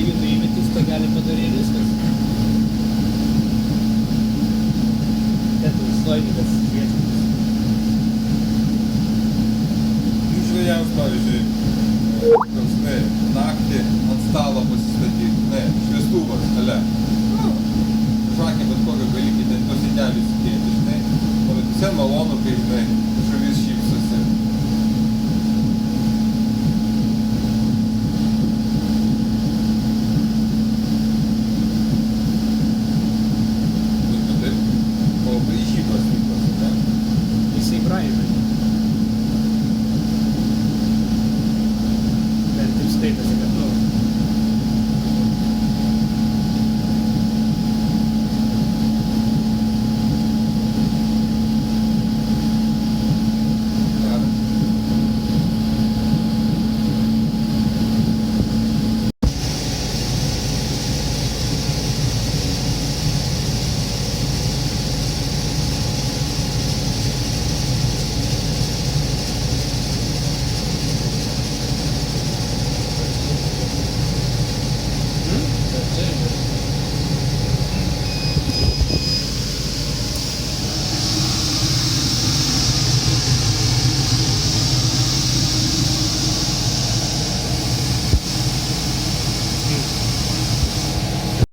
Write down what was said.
jeigu tu įmetis, tą gali padaryti ir viskas. Tėtus sloimikas šviečiantis. Žvejams, pavyzdžiui, toks, naktį ant stalo pasistatyti, šviestuvas, žakė bet kokio gali kitą pasinelį sudėti, o visai malonu, kai, žuvis šypsosi. Taip, o žypas vykas, ne? Jisai braižai. Bent taip skaitasi, kad